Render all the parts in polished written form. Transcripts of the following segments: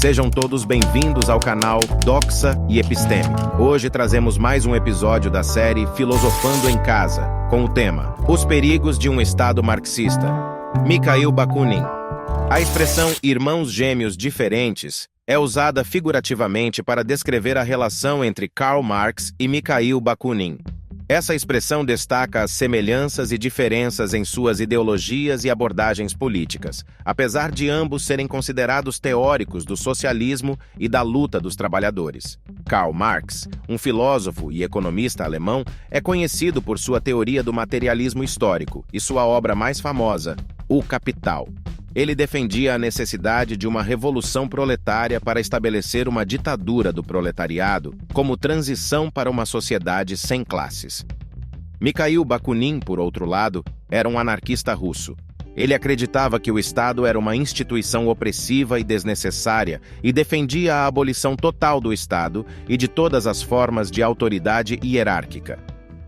Sejam todos bem-vindos ao canal Doxa e Episteme. Hoje trazemos mais um episódio da série Filosofando em Casa, com o tema Os Perigos de um Estado Marxista. Mikhail Bakunin. A expressão irmãos gêmeos diferentes é usada figurativamente para descrever a relação entre Karl Marx e Mikhail Bakunin. Essa expressão destaca as semelhanças e diferenças em suas ideologias e abordagens políticas, apesar de ambos serem considerados teóricos do socialismo e da luta dos trabalhadores. Karl Marx, um filósofo e economista alemão, é conhecido por sua teoria do materialismo histórico e sua obra mais famosa, O Capital. Ele defendia a necessidade de uma revolução proletária para estabelecer uma ditadura do proletariado como transição para uma sociedade sem classes. Mikhail Bakunin, por outro lado, era um anarquista russo. Ele acreditava que o Estado era uma instituição opressiva e desnecessária e defendia a abolição total do Estado e de todas as formas de autoridade hierárquica.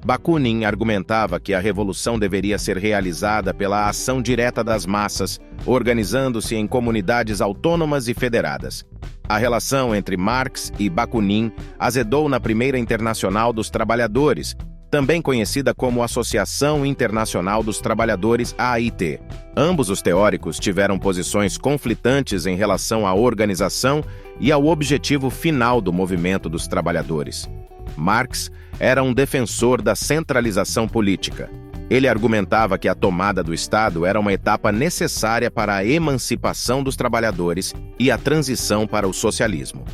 Bakunin argumentava que a revolução deveria ser realizada pela ação direta das massas, organizando-se em comunidades autônomas e federadas. A relação entre Marx e Bakunin azedou na Primeira Internacional dos Trabalhadores, também conhecida como Associação Internacional dos Trabalhadores AIT. Ambos os teóricos tiveram posições conflitantes em relação à organização e ao objetivo final do movimento dos trabalhadores. Marx era um defensor da centralização política. Ele argumentava que a tomada do Estado era uma etapa necessária para a emancipação dos trabalhadores e a transição para o socialismo.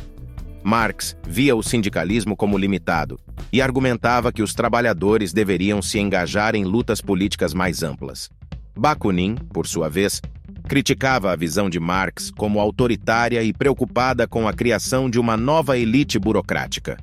Marx via o sindicalismo como limitado e argumentava que os trabalhadores deveriam se engajar em lutas políticas mais amplas. Bakunin, por sua vez, criticava a visão de Marx como autoritária e preocupada com a criação de uma nova elite burocrática.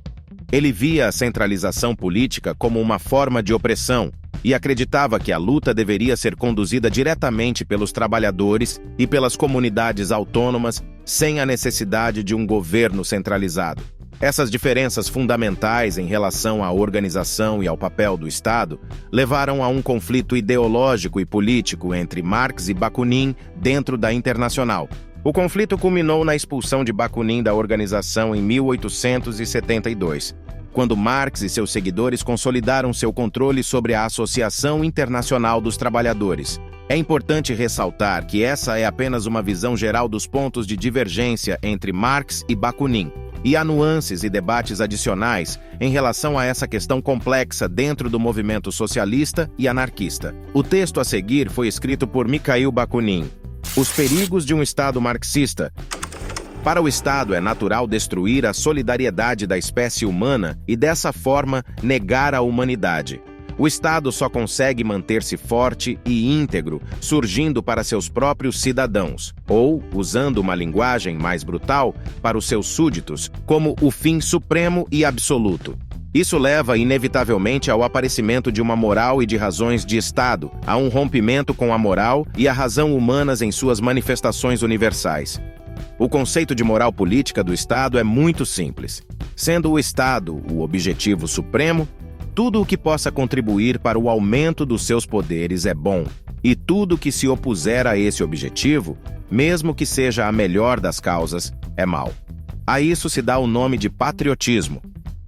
Ele via a centralização política como uma forma de opressão e acreditava que a luta deveria ser conduzida diretamente pelos trabalhadores e pelas comunidades autônomas, sem a necessidade de um governo centralizado. Essas diferenças fundamentais em relação à organização e ao papel do Estado levaram a um conflito ideológico e político entre Marx e Bakunin dentro da Internacional. O conflito culminou na expulsão de Bakunin da organização em 1872, quando Marx e seus seguidores consolidaram seu controle sobre a Associação Internacional dos Trabalhadores. É importante ressaltar que essa é apenas uma visão geral dos pontos de divergência entre Marx e Bakunin, e há nuances e debates adicionais em relação a essa questão complexa dentro do movimento socialista e anarquista. O texto a seguir foi escrito por Mikhail Bakunin. Os perigos de um Estado marxista. Para o Estado é natural destruir a solidariedade da espécie humana e, dessa forma, negar a humanidade. O Estado só consegue manter-se forte e íntegro, surgindo para seus próprios cidadãos, ou, usando uma linguagem mais brutal, para os seus súditos, como o fim supremo e absoluto. Isso leva inevitavelmente ao aparecimento de uma moral e de razões de Estado, a um rompimento com a moral e a razão humanas em suas manifestações universais. O conceito de moral política do Estado é muito simples. Sendo o Estado o objetivo supremo, tudo o que possa contribuir para o aumento dos seus poderes é bom, e tudo que se opuser a esse objetivo, mesmo que seja a melhor das causas, é mau. A isso se dá o nome de patriotismo.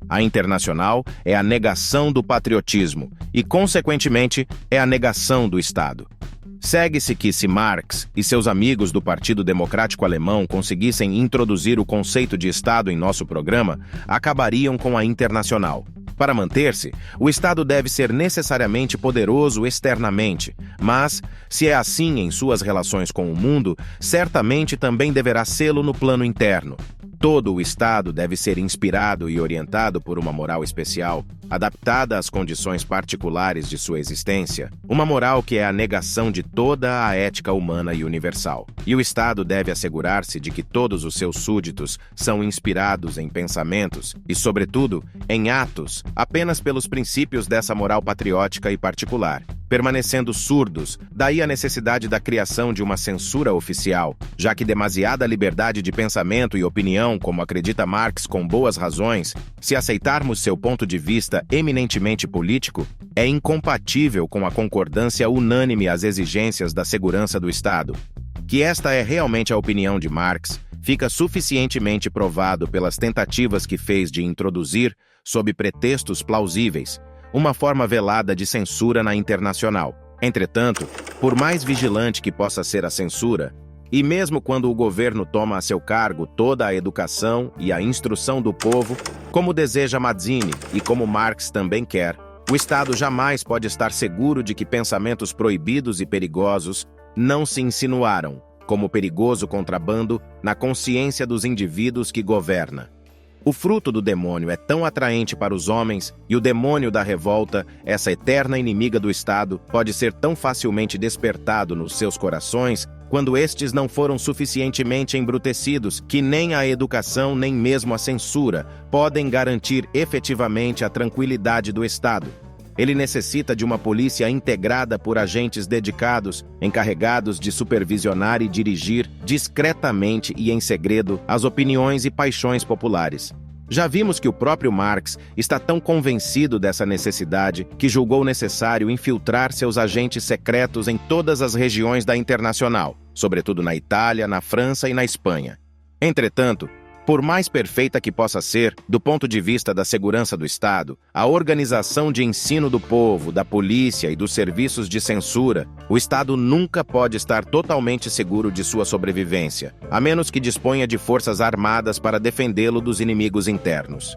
A Internacional é a negação do patriotismo e, consequentemente, é a negação do Estado. Segue-se que, se Marx e seus amigos do Partido Democrático Alemão conseguissem introduzir o conceito de Estado em nosso programa, acabariam com a Internacional. Para manter-se, o Estado deve ser necessariamente poderoso externamente, mas, se é assim em suas relações com o mundo, certamente também deverá sê-lo no plano interno. Todo o Estado deve ser inspirado e orientado por uma moral especial, adaptada às condições particulares de sua existência, uma moral que é a negação de toda a ética humana e universal. E o Estado deve assegurar-se de que todos os seus súditos são inspirados em pensamentos e, sobretudo, em atos, apenas pelos princípios dessa moral patriótica e particular, permanecendo surdos, daí a necessidade da criação de uma censura oficial, já que demasiada liberdade de pensamento e opinião, como acredita Marx com boas razões, se aceitarmos seu ponto de vista eminentemente político, é incompatível com a concordância unânime às exigências da segurança do Estado. Que esta é realmente a opinião de Marx, fica suficientemente provado pelas tentativas que fez de introduzir, sob pretextos plausíveis, uma forma velada de censura na internacional. Entretanto, por mais vigilante que possa ser a censura, e mesmo quando o governo toma a seu cargo toda a educação e a instrução do povo, como deseja Mazzini e como Marx também quer, o Estado jamais pode estar seguro de que pensamentos proibidos e perigosos não se insinuaram, como perigoso contrabando, na consciência dos indivíduos que governa. O fruto do demônio é tão atraente para os homens e o demônio da revolta, essa eterna inimiga do Estado, pode ser tão facilmente despertado nos seus corações quando estes não foram suficientemente embrutecidos que nem a educação nem mesmo a censura podem garantir efetivamente a tranquilidade do Estado. Ele necessita de uma polícia integrada por agentes dedicados, encarregados de supervisionar e dirigir discretamente e em segredo as opiniões e paixões populares. Já vimos que o próprio Marx está tão convencido dessa necessidade que julgou necessário infiltrar seus agentes secretos em todas as regiões da Internacional, sobretudo na Itália, na França e na Espanha. Entretanto, por mais perfeita que possa ser, do ponto de vista da segurança do Estado, a organização de ensino do povo, da polícia e dos serviços de censura, o Estado nunca pode estar totalmente seguro de sua sobrevivência, a menos que disponha de forças armadas para defendê-lo dos inimigos internos.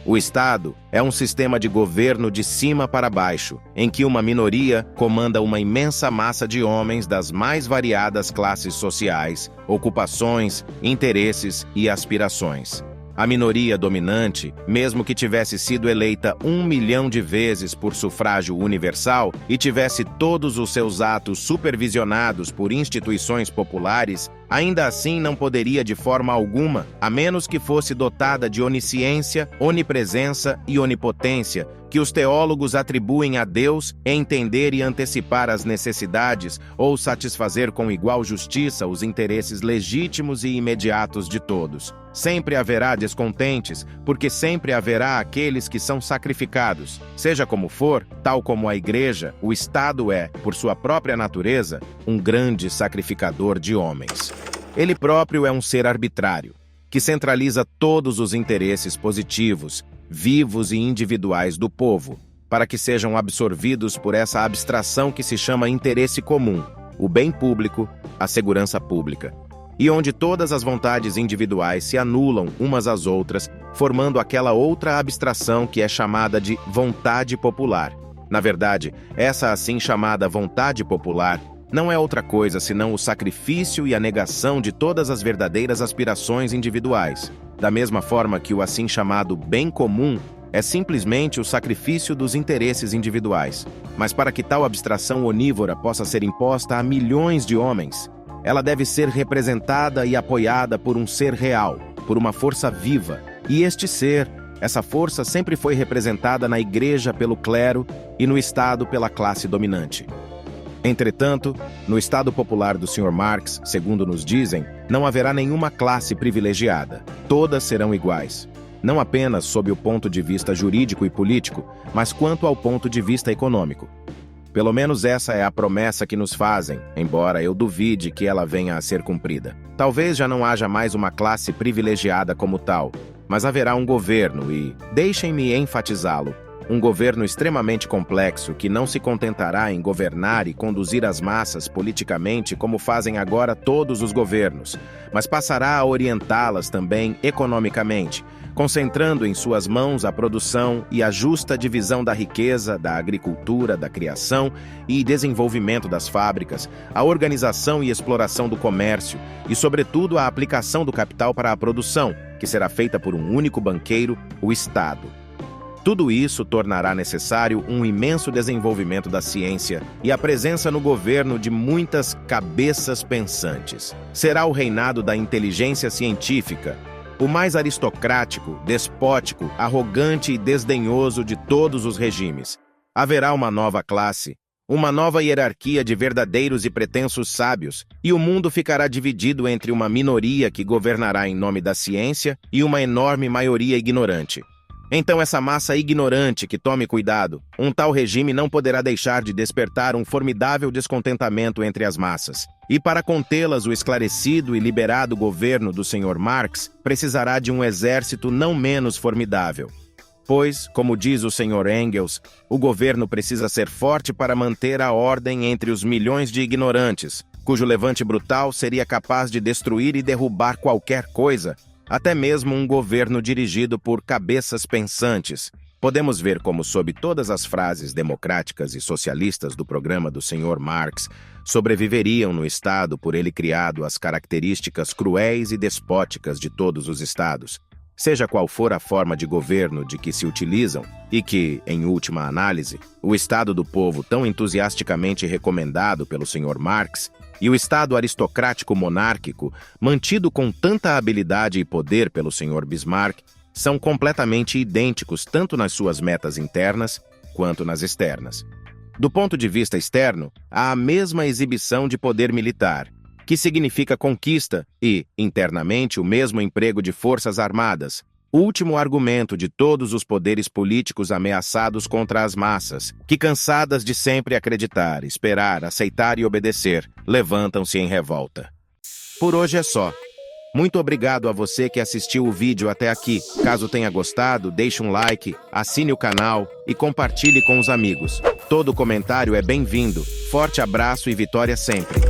O Estado é um sistema de governo de cima para baixo, em que uma minoria comanda uma imensa massa de homens das mais variadas classes sociais, ocupações, interesses e aspirações. A minoria dominante, mesmo que tivesse sido eleita 1 milhão de vezes por sufrágio universal e tivesse todos os seus atos supervisionados por instituições populares, ainda assim não poderia de forma alguma, a menos que fosse dotada de onisciência, onipresença e onipotência, que os teólogos atribuem a Deus, entender e antecipar as necessidades ou satisfazer com igual justiça os interesses legítimos e imediatos de todos. Sempre haverá descontentes, porque sempre haverá aqueles que são sacrificados. Seja como for, tal como a Igreja, o Estado é, por sua própria natureza, um grande sacrificador de homens. Ele próprio é um ser arbitrário, que centraliza todos os interesses positivos, vivos e individuais do povo, para que sejam absorvidos por essa abstração que se chama interesse comum, o bem público, a segurança pública, e onde todas as vontades individuais se anulam umas às outras, formando aquela outra abstração que é chamada de vontade popular. Na verdade, essa assim chamada vontade popular não é outra coisa senão o sacrifício e a negação de todas as verdadeiras aspirações individuais, da mesma forma que o assim chamado bem comum é simplesmente o sacrifício dos interesses individuais. Mas para que tal abstração onívora possa ser imposta a milhões de homens, ela deve ser representada e apoiada por um ser real, por uma força viva. E este ser, essa força sempre foi representada na Igreja pelo clero e no Estado pela classe dominante. Entretanto, no Estado popular do Sr. Marx, segundo nos dizem, não haverá nenhuma classe privilegiada. Todas serão iguais. Não apenas sob o ponto de vista jurídico e político, mas quanto ao ponto de vista econômico. Pelo menos essa é a promessa que nos fazem, embora eu duvide que ela venha a ser cumprida. Talvez já não haja mais uma classe privilegiada como tal, mas haverá um governo e, deixem-me enfatizá-lo, um governo extremamente complexo que não se contentará em governar e conduzir as massas politicamente como fazem agora todos os governos, mas passará a orientá-las também economicamente, concentrando em suas mãos a produção e a justa divisão da riqueza, da agricultura, da criação e desenvolvimento das fábricas, a organização e exploração do comércio e, sobretudo, a aplicação do capital para a produção, que será feita por um único banqueiro, o Estado. Tudo isso tornará necessário um imenso desenvolvimento da ciência e a presença no governo de muitas cabeças pensantes. Será o reinado da inteligência científica, o mais aristocrático, despótico, arrogante e desdenhoso de todos os regimes. Haverá uma nova classe, uma nova hierarquia de verdadeiros e pretensos sábios, e o mundo ficará dividido entre uma minoria que governará em nome da ciência e uma enorme maioria ignorante. Então essa massa ignorante que tome cuidado, um tal regime não poderá deixar de despertar um formidável descontentamento entre as massas. E para contê-las, o esclarecido e liberado governo do Sr. Marx precisará de um exército não menos formidável. Pois, como diz o Sr. Engels, o governo precisa ser forte para manter a ordem entre os milhões de ignorantes, cujo levante brutal seria capaz de destruir e derrubar qualquer coisa, até mesmo um governo dirigido por cabeças pensantes. Podemos ver como, sob todas as frases democráticas e socialistas do programa do Sr. Marx, sobreviveriam no Estado por ele criado as características cruéis e despóticas de todos os Estados, seja qual for a forma de governo de que se utilizam, e que, em última análise, o Estado do povo tão entusiasticamente recomendado pelo Sr. Marx e o Estado aristocrático monárquico, mantido com tanta habilidade e poder pelo Sr. Bismarck, são completamente idênticos tanto nas suas metas internas quanto nas externas. Do ponto de vista externo, há a mesma exibição de poder militar, que significa conquista e, internamente, o mesmo emprego de forças armadas, último argumento de todos os poderes políticos ameaçados contra as massas, que, cansadas de sempre acreditar, esperar, aceitar e obedecer, levantam-se em revolta. Por hoje é só. Muito obrigado a você que assistiu o vídeo até aqui. Caso tenha gostado, deixe um like, assine o canal e compartilhe com os amigos. Todo comentário é bem-vindo. Forte abraço e vitória sempre!